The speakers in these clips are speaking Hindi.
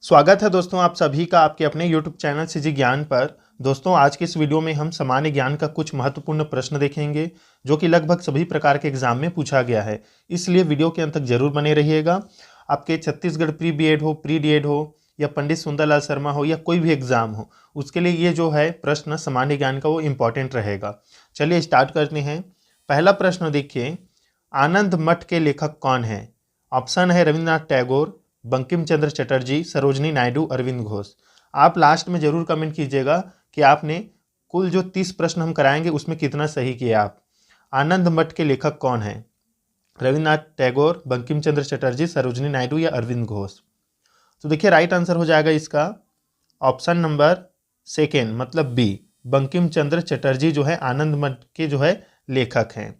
स्वागत है दोस्तों आप सभी का आपके अपने YouTube चैनल सीजी ज्ञान पर। दोस्तों आज के इस वीडियो में हम सामान्य ज्ञान का कुछ महत्वपूर्ण प्रश्न देखेंगे जो कि लगभग सभी प्रकार के एग्जाम में पूछा गया है, इसलिए वीडियो के अंत तक जरूर बने रहिएगा। आपके छत्तीसगढ़ प्री बीएड हो, प्री डीएड हो या पंडित सुंदरलाल शर्मा हो या कोई भी एग्जाम हो, उसके लिए ये जो है प्रश्न सामान्य ज्ञान का वो इम्पोर्टेंट रहेगा। चलिए स्टार्ट करते हैं। पहला प्रश्न देखिए, आनंद मठ के लेखक कौन है? ऑप्शन है रविन्द्रनाथ टैगोर, बंकिम चंद्र चटर्जी, सरोजनी नायडू, अरविंद घोष। आप लास्ट में जरूर कमेंट कीजिएगा कि आपने कुल जो 30 प्रश्न हम कराएंगे उसमें कितना सही किया आप। आनंद मठ के लेखक कौन है? रविन्द्रनाथ टैगोर, बंकिम चंद्र चटर्जी, सरोजनी नायडू या अरविंद घोष। तो देखिए राइट आंसर हो जाएगा इसका ऑप्शन नंबर सेकेंड, मतलब बी, बंकिम चंद्र चटर्जी जो है आनंद मठ के जो है लेखक हैं।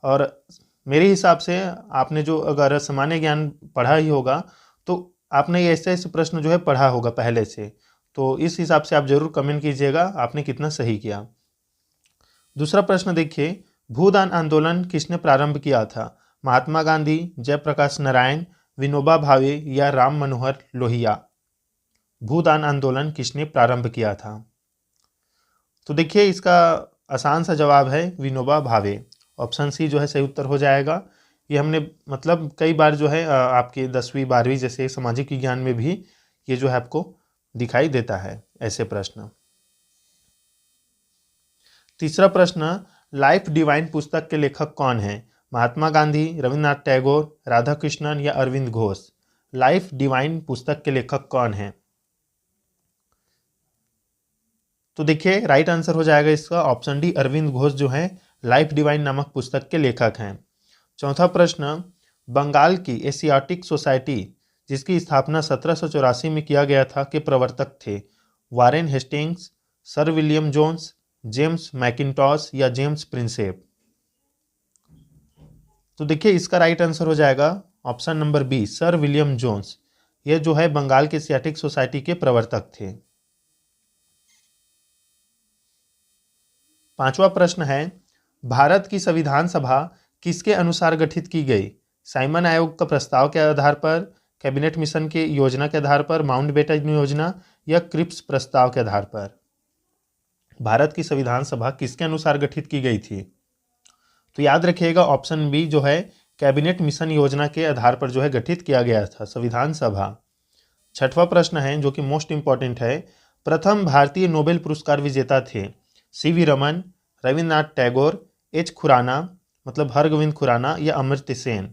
और मेरे हिसाब से आपने जो अगर सामान्य ज्ञान पढ़ा ही होगा तो आपने ऐसे ऐसे प्रश्न जो है पढ़ा होगा पहले से, तो इस हिसाब से आप जरूर कमेंट कीजिएगा आपने कितना सही किया। दूसरा प्रश्न देखिए, भूदान आंदोलन किसने प्रारंभ किया था? महात्मा गांधी, जयप्रकाश नारायण, विनोबा भावे या राम मनोहर लोहिया। भूदान आंदोलन किसने प्रारंभ किया था? तो देखिए इसका आसान सा जवाब है विनोबा भावे। ऑप्शन सी जो है सही उत्तर हो जाएगा। ये हमने मतलब कई बार जो है आपके 10वीं 12वीं जैसे सामाजिक विज्ञान में भी ये जो है आपको दिखाई देता है ऐसे प्रश्न। तीसरा प्रश्न, लाइफ डिवाइन पुस्तक के लेखक कौन है? महात्मा गांधी, रविन्द्रनाथ टैगोर, राधा कृष्णन या अरविंद घोष। लाइफ डिवाइन पुस्तक के लेखक कौन है? तो देखिए राइट आंसर हो जाएगा इसका ऑप्शन डी, अरविंद घोष जो है लाइफ डिवाइन नामक पुस्तक के लेखक हैं। चौथा प्रश्न, बंगाल की एशियाटिक सोसाइटी जिसकी स्थापना 1784 में किया गया था के प्रवर्तक थे? Warren Hastings, sir William Jones, James Mackintosh या जेम्स प्रिंसेप। तो देखिए इसका राइट आंसर हो जाएगा option number B, sir William Jones. यह जो है बंगाल के एशियाटिक सोसाइटी के प्रवर्तक थे। पांचवा प्रश्न है, भारत की संविधान सभा किसके अनुसार गठित की गई? साइमन आयोग का प्रस्ताव के आधार पर, कैबिनेट मिशन की योजना के आधार पर, माउंटबेटन योजना या क्रिप्स प्रस्ताव के आधार पर। भारत की संविधान सभा किसके अनुसार गठित की गई थी? तो याद रखिएगा ऑप्शन बी जो है कैबिनेट मिशन योजना के आधार पर जो है गठित किया गया था संविधान सभा। छठवां प्रश्न है जो कि मोस्ट इंपॉर्टेंट है, प्रथम भारतीय नोबेल पुरस्कार विजेता थे? सीवी रमन, रविन्द्रनाथ टैगोर, एच खुराना मतलब हरगोविंद खुराना या अमर्त्य सेन।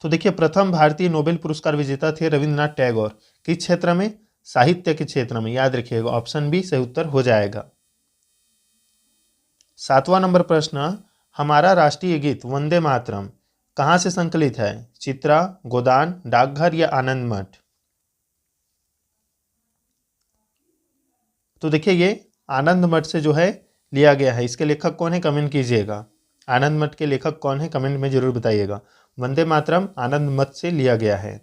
तो देखिए प्रथम भारतीय नोबेल पुरस्कार विजेता थे रविन्द्रनाथ टैगोर। किस क्षेत्र में? साहित्य के क्षेत्र में। याद रखिएगा ऑप्शन बी सही उत्तर हो जाएगा। सातवां नंबर प्रश्न, हमारा राष्ट्रीय गीत वंदे मातरम कहां से संकलित है? चित्रा, गोदान, डाकघर या आनंद मठ। तो देखिए ये आनंद मठ से जो है लिया गया है। इसके लेखक कौन है कमेंट कीजिएगा। आनंद मठ के लेखक कौन है कमेंट में जरूर बताइएगा। वंदे मातरम आनंद मठ से लिया गया है।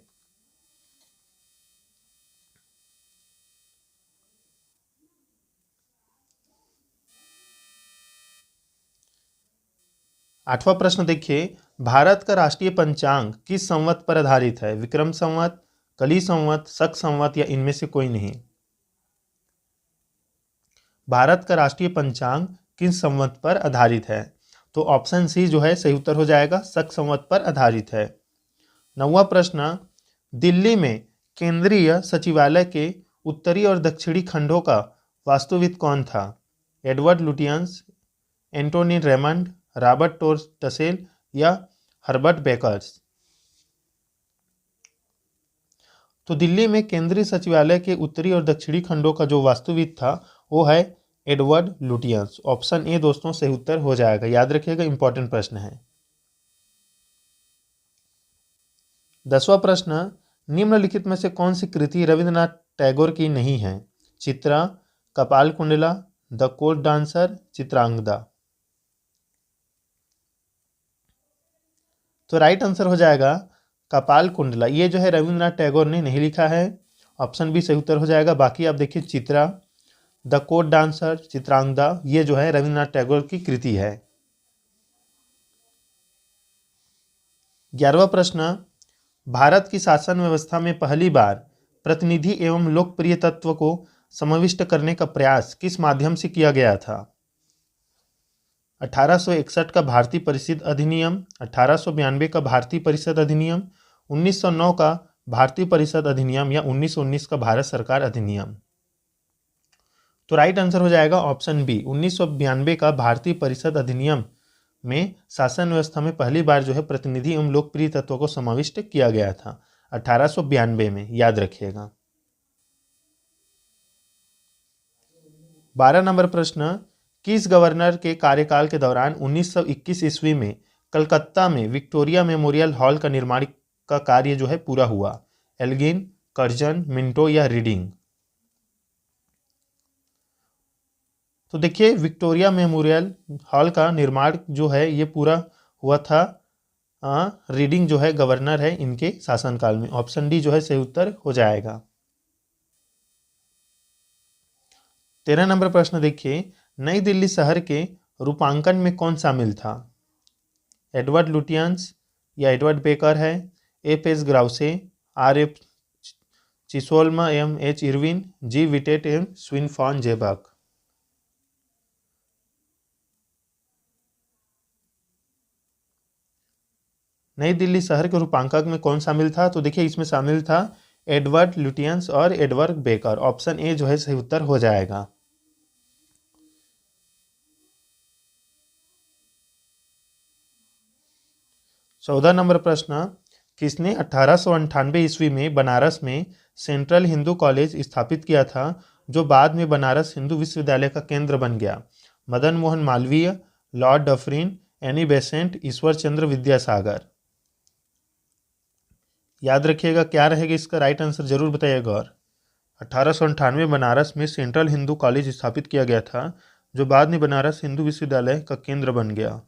आठवां प्रश्न देखिए, भारत का राष्ट्रीय पंचांग किस संवत पर आधारित है? विक्रम संवत, कली संवत, शक संवत या इनमें से कोई नहीं। भारत का राष्ट्रीय पंचांग किस संवत पर आधारित है? तो ऑप्शन सी जो है सही उत्तर हो जाएगा, शक संवत पर आधारित है। नौवां प्रश्न, दिल्ली में केंद्रीय सचिवालय के उत्तरी और दक्षिणी खंडों का वास्तुविद कौन था? Edward Lutyens, Antoine Raymond, Robert Russell या हर्बर्ट बेकर्स। तो दिल्ली में केंद्रीय सचिवालय के उत्तरी और दक्षिणी खंडों का जो वास्तुविद था वो है एडवर्ड लुटियंस। ऑप्शन ए दोस्तों सही उत्तर हो जाएगा। याद रखिएगा इंपॉर्टेंट प्रश्न है। 10वां प्रश्न, निम्नलिखित में से कौन सी कृति रविन्द्रनाथ टैगोर की नहीं है? चित्रा, कपाल Kundla, the court dancer, Chitrangada. तो राइट आंसर हो जाएगा कपाल कुंडला। ये जो है रविन्द्रनाथ टैगोर ने नहीं लिखा है। ऑप्शन बी सही उत्तर हो जाएगा। बाकी आप देखिए Chitra, the court dancer, Chitrangada ये जो है रविन्द्रनाथ टैगोर की कृति है। 11वां प्रश्न, भारत की शासन व्यवस्था में पहली बार प्रतिनिधि एवं लोकप्रिय तत्व को समाविष्ट करने का प्रयास किस माध्यम से किया गया था? 1861 का भारतीय परिषद अधिनियम, 1892 का भारतीय परिषद अधिनियम, 1909 का भारतीय परिषद अधिनियम या 1919 का भारत सरकार अधिनियम। तो राइट आंसर हो जाएगा ऑप्शन बी, 1992 का भारतीय परिषद अधिनियम में शासन व्यवस्था में पहली बार जो है प्रतिनिधि एवं लोकप्रिय तत्वों को समाविष्ट किया गया था 1892 में, याद रखिएगा। 12 नंबर प्रश्न, किस गवर्नर के कार्यकाल के दौरान 1921 ईस्वी में कलकत्ता में विक्टोरिया मेमोरियल हॉल का निर्माण का कार्य जो है पूरा हुआ? एल्गिन, कर्जन, मिंटो या रीडिंग? तो देखिए, विक्टोरिया मेमोरियल हॉल का निर्माण जो है ये पूरा हुआ था रीडिंग जो है गवर्नर है इनके शासनकाल में। ऑप्शन डी जो है सही उत्तर हो जाएगा। 13 नंबर प्रश्न देखिए, नई दिल्ली शहर के रूपांकन में कौन शामिल था? एडवर्ड लुटियंस या एडवर्ड बेकर है, F S Growse, R F Chisholm M H Irwin, G Wittet M स्विन फॉन जेबक? नई दिल्ली शहर के रूपांकन में कौन शामिल था? तो देखिए इसमें शामिल था एडवर्ड लुटियंस और एडवर्ड बेकर। ऑप्शन ए जो है सही उत्तर हो जाएगा। 14 नंबर प्रश्न, किसने 1898 ईस्वी में बनारस में सेंट्रल हिंदू कॉलेज स्थापित किया था जो बाद में बनारस हिंदू विश्वविद्यालय का केंद्र बन गया? Madan Mohan Malviya, lord Dufferin, Annie Besant, Ishwar Chandra Vidyasagar? याद रखिएगा क्या रहेगा इसका राइट आंसर, जरूर बताइएगा। और 1898 बनारस में सेंट्रल हिंदू कॉलेज स्थापित किया गया था जो बाद में बनारस हिंदू विश्वविद्यालय का केंद्र बन गया।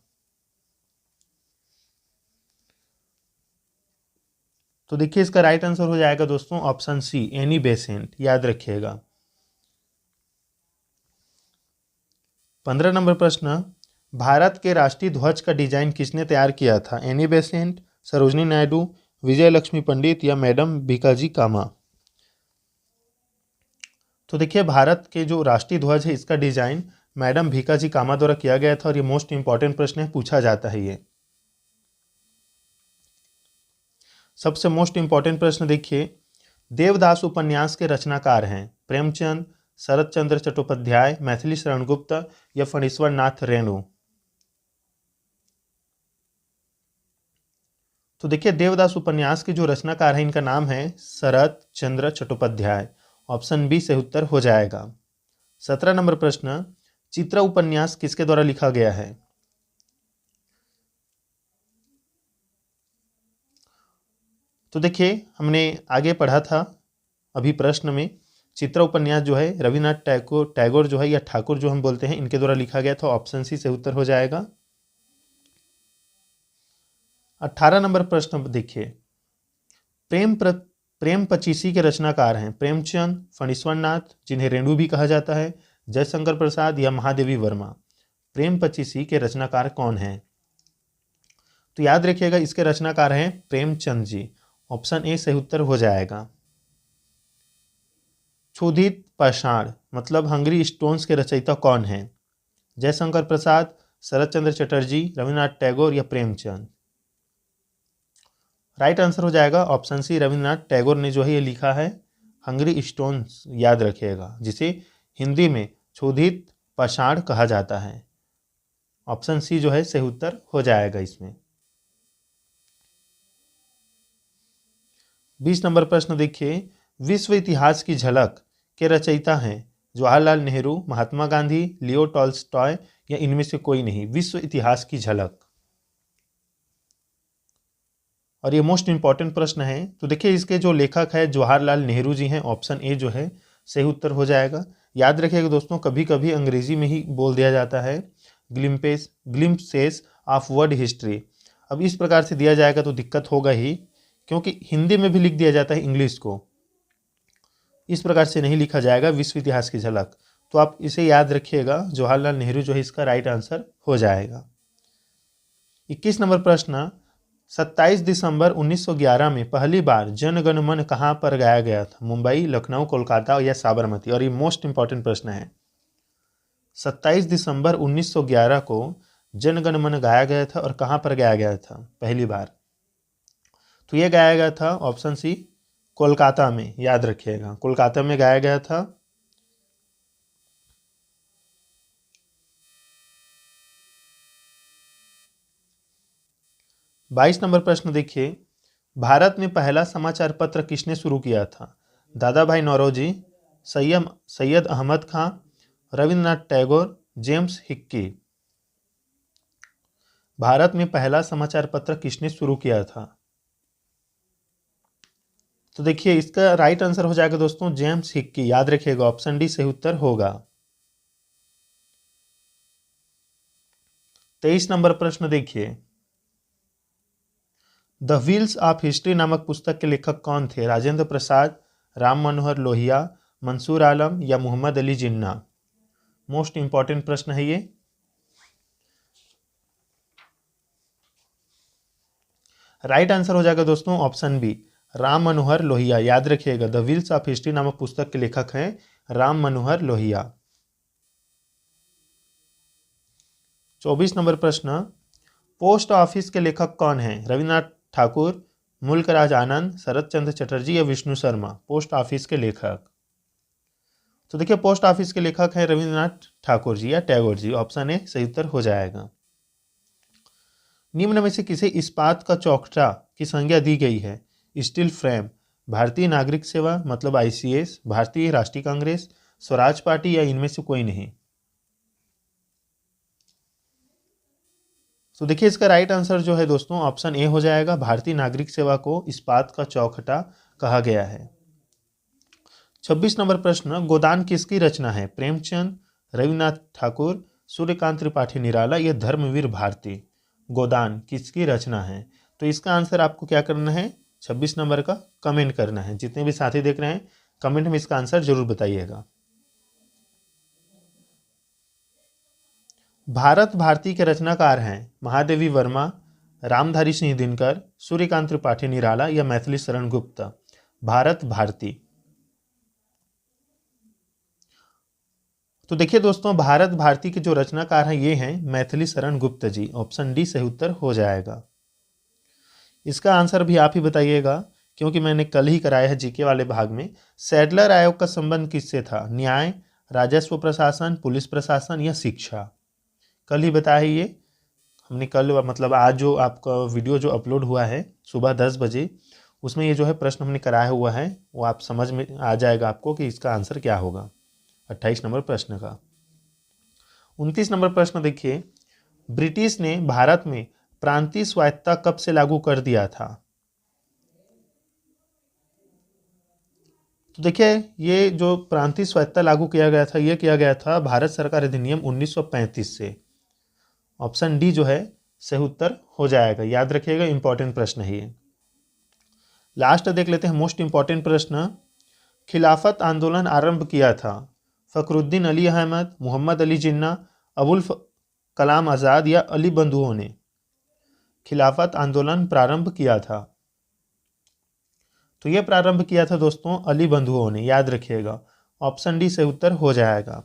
तो देखिए इसका राइट आंसर हो जाएगा दोस्तों ऑप्शन सी, एनी बेसेंट, याद रखिएगा। 15 नंबर प्रश्न, भारत के राष्ट्रीय ध्वज का डिजाइन किसने तैयार किया था? एनी बेसेंट, सरोजनी नायडू, विजय लक्ष्मी पंडित या मैडम भीकाजी कामा? तो देखिए भारत के जो राष्ट्रीय ध्वज है इसका डिजाइन मैडम भीकाजी कामा द्वारा किया गया था और ये मोस्ट इंपॉर्टेंट प्रश्न है, पूछा जाता है ये। सबसे मोस्ट इंपॉर्टेंट प्रश्न देखिए, देवदास उपन्यास के रचनाकार हैं प्रेमचंद, शरत चंद्र चट्टोपाध्याय, मैथिली शरण गुप्त या फणीश्वर नाथ रेणु? तो देखिए देवदास उपन्यास के जो रचनाकार हैं इनका नाम है शरत चंद्र चट्टोपाध्याय। ऑप्शन बी सही उत्तर हो जाएगा। 17 नंबर प्रश्न, चित्रा उपन्यास किसके द्वारा लिखा गया है? तो देखिए हमने आगे पढ़ा था अभी प्रश्न में, चित्रा उपन्यास जो है रविन्द्रनाथ टैगोर जो है या ठाकुर जो हम बोलते हैं इनके द्वारा लिखा गया था। ऑप्शन सी से उत्तर हो जाएगा। 18 नंबर प्रश्न देखिए, प्रेम पचीसी के रचनाकार हैं प्रेमचंद, फणीश्वर नाथ जिन्हें रेणु भी कहा जाता है, जयशंकर प्रसाद या महादेवी वर्मा? प्रेम पचीसी के रचनाकार कौन हैं? तो याद रखिएगा इसके रचनाकार हैं प्रेमचंद जी। ऑप्शन ए सही उत्तर हो जाएगा। क्षुधित पाषाण मतलब हंग्री स्टोन्स के रचयिता कौन हैं? जयशंकर प्रसाद, शरत चंद्र चटर्जी, रविन्द्रनाथ टैगोर या प्रेमचंद? राइट आंसर हो जाएगा ऑप्शन सी, रविन्द्रनाथ टैगोर ने जो है ये लिखा है हंग्री स्टोन्स, याद रखिएगा, जिसे हिंदी में क्षुधित पाषाण कहा जाता है। ऑप्शन सी जो है सही उत्तर हो जाएगा इसमें। 20 नंबर प्रश्न देखिए, विश्व इतिहास की झलक के रचयिता हैं जवाहरलाल नेहरू, महात्मा गांधी, लियो टॉल्स्टॉय या इनमें से कोई नहीं? विश्व इतिहास की झलक, और ये मोस्ट इंपॉर्टेंट प्रश्न है। तो देखिए इसके जो लेखक है जवाहरलाल नेहरू जी हैं। ऑप्शन ए जो है सही उत्तर हो जाएगा। याद रखिएगा दोस्तों, कभी कभी अंग्रेजी में ही बोल दिया जाता है ग्लिम्पसेस ऑफ वर्ल्ड हिस्ट्री। अब इस प्रकार से दिया जाएगा तो दिक्कत होगा ही, क्योंकि हिंदी में भी लिख दिया जाता है इंग्लिश को, इस प्रकार से नहीं लिखा जाएगा विश्व इतिहास की झलक। तो आप इसे याद रखिएगा, जवाहरलाल नेहरू जो है इसका राइट आंसर हो जाएगा। 21 नंबर प्रश्न, 27 दिसंबर 1911 में पहली बार जन गण मन कहाँ पर गाया गया था? मुंबई, लखनऊ, कोलकाता या साबरमती? और ये मोस्ट इंपॉर्टेंट प्रश्न है। 27 दिसंबर 1911 को जन गण मन गाया गया था और कहाँ पर गाया गया था पहली बार? तो ये गाया गया था ऑप्शन सी कोलकाता में, याद रखिएगा, कोलकाता में गाया गया था। बाईस नंबर प्रश्न देखिए, भारत में पहला समाचार पत्र किसने शुरू किया था? दादा भाई नौरोजी, सैयद अहमद खां, रविंद्रनाथ टैगोर, जेम्स हिक्की? भारत में पहला समाचार पत्र किसने शुरू किया था? तो देखिए इसका राइट आंसर हो जाएगा दोस्तों जेम्स हिक्की, याद रखिएगा, ऑप्शन डी सही उत्तर होगा। 23 नंबर प्रश्न देखिए, द व्हील्स ऑफ हिस्ट्री नामक पुस्तक के लेखक कौन थे? राजेंद्र प्रसाद, राम मनोहर लोहिया, मंसूर आलम या मोहम्मद अली जिन्ना? मोस्ट इंपॉर्टेंट प्रश्न है ये। राइट आंसर हो जाएगा दोस्तों ऑप्शन बी राम मनोहर लोहिया, याद रखिएगा, द व्हील्स ऑफ हिस्ट्री नामक पुस्तक के लेखक हैं राम मनोहर लोहिया। 24 नंबर प्रश्न, पोस्ट ऑफिस के लेखक कौन हैं? रविन्द्रनाथ ठाकुर, मुल्कराज आनंद, शरद चंद्र चटर्जी या विष्णु शर्मा? पोस्ट ऑफिस के लेखक, तो देखिए पोस्ट ऑफिस के लेखक हैं रविन्द्रनाथ ठाकुर जी या टैगोर जी, ऑप्शन ए सही उत्तर हो जाएगा। निम्न में से किसे इस्पात का चौखटा की संज्ञा दी गई है? स्टील फ्रेम, भारतीय नागरिक सेवा मतलब आईसीएस, भारतीय राष्ट्रीय कांग्रेस, स्वराज पार्टी या इनमें से कोई नहीं? तो देखिए इसका राइट आंसर जो है दोस्तों ऑप्शन ए हो जाएगा, भारतीय नागरिक सेवा को इस्पात का चौखटा कहा गया है। 26 नंबर प्रश्न, गोदान किसकी रचना है? प्रेमचंद, रविन्द्रनाथ ठाकुर, सूर्यकांत त्रिपाठी निराला या धर्मवीर भारती? गोदान किसकी रचना है? तो इसका आंसर आपको क्या करना है, 26 नंबर का कमेंट करना है। जितने भी साथी देख रहे हैं कमेंट में इसका आंसर जरूर बताइएगा। भारत भारती के रचनाकार हैं महादेवी वर्मा, रामधारी सिंह दिनकर, सूर्यकांत त्रिपाठी निराला या मैथिली शरण गुप्त? भारत भारती, तो देखिए दोस्तों भारत भारती के जो रचनाकार हैं ये हैं मैथिली शरण गुप्त जी, ऑप्शन डी सही उत्तर हो जाएगा। इसका आंसर भी आप ही बताइएगा क्योंकि मैंने कल ही कराया है जीके वाले भाग में। सैडलर आयोग का संबंध किससे था? न्याय, राजस्व प्रशासन, पुलिस प्रशासन या शिक्षा? कल ही बताया है ये हमने, कल मतलब आज जो आपका वीडियो जो अपलोड हुआ है सुबह 10 बजे, उसमें ये जो है प्रश्न हमने कराया हुआ है, वो आप समझ में आ जाएगा आपको कि इसका आंसर क्या होगा 28 नंबर प्रश्न का। 29 नंबर प्रश्न देखिए, ब्रिटिश ने भारत में प्रांतीय स्वायत्तता कब से लागू कर दिया था? तो देखिए ये जो प्रांतीय स्वायत्तता लागू किया गया था, ये किया गया था भारत सरकार अधिनियम 1935 से। ऑप्शन डी जो है सही उत्तर हो जाएगा, याद रखिएगा, इंपॉर्टेंट प्रश्न है ये। लास्ट देख लेते हैं मोस्ट इंपॉर्टेंट प्रश्न, खिलाफत आंदोलन आरंभ किया था फखरुद्दीन अली अहमद, मोहम्मद अली जिन्ना, अबुल कलाम आज़ाद या अली बंधुओं ने? खिलाफत आंदोलन प्रारंभ किया था, तो यह प्रारंभ किया था दोस्तों अली बंधुओं ने, याद रखिएगा, ऑप्शन डी सही उत्तर हो जाएगा।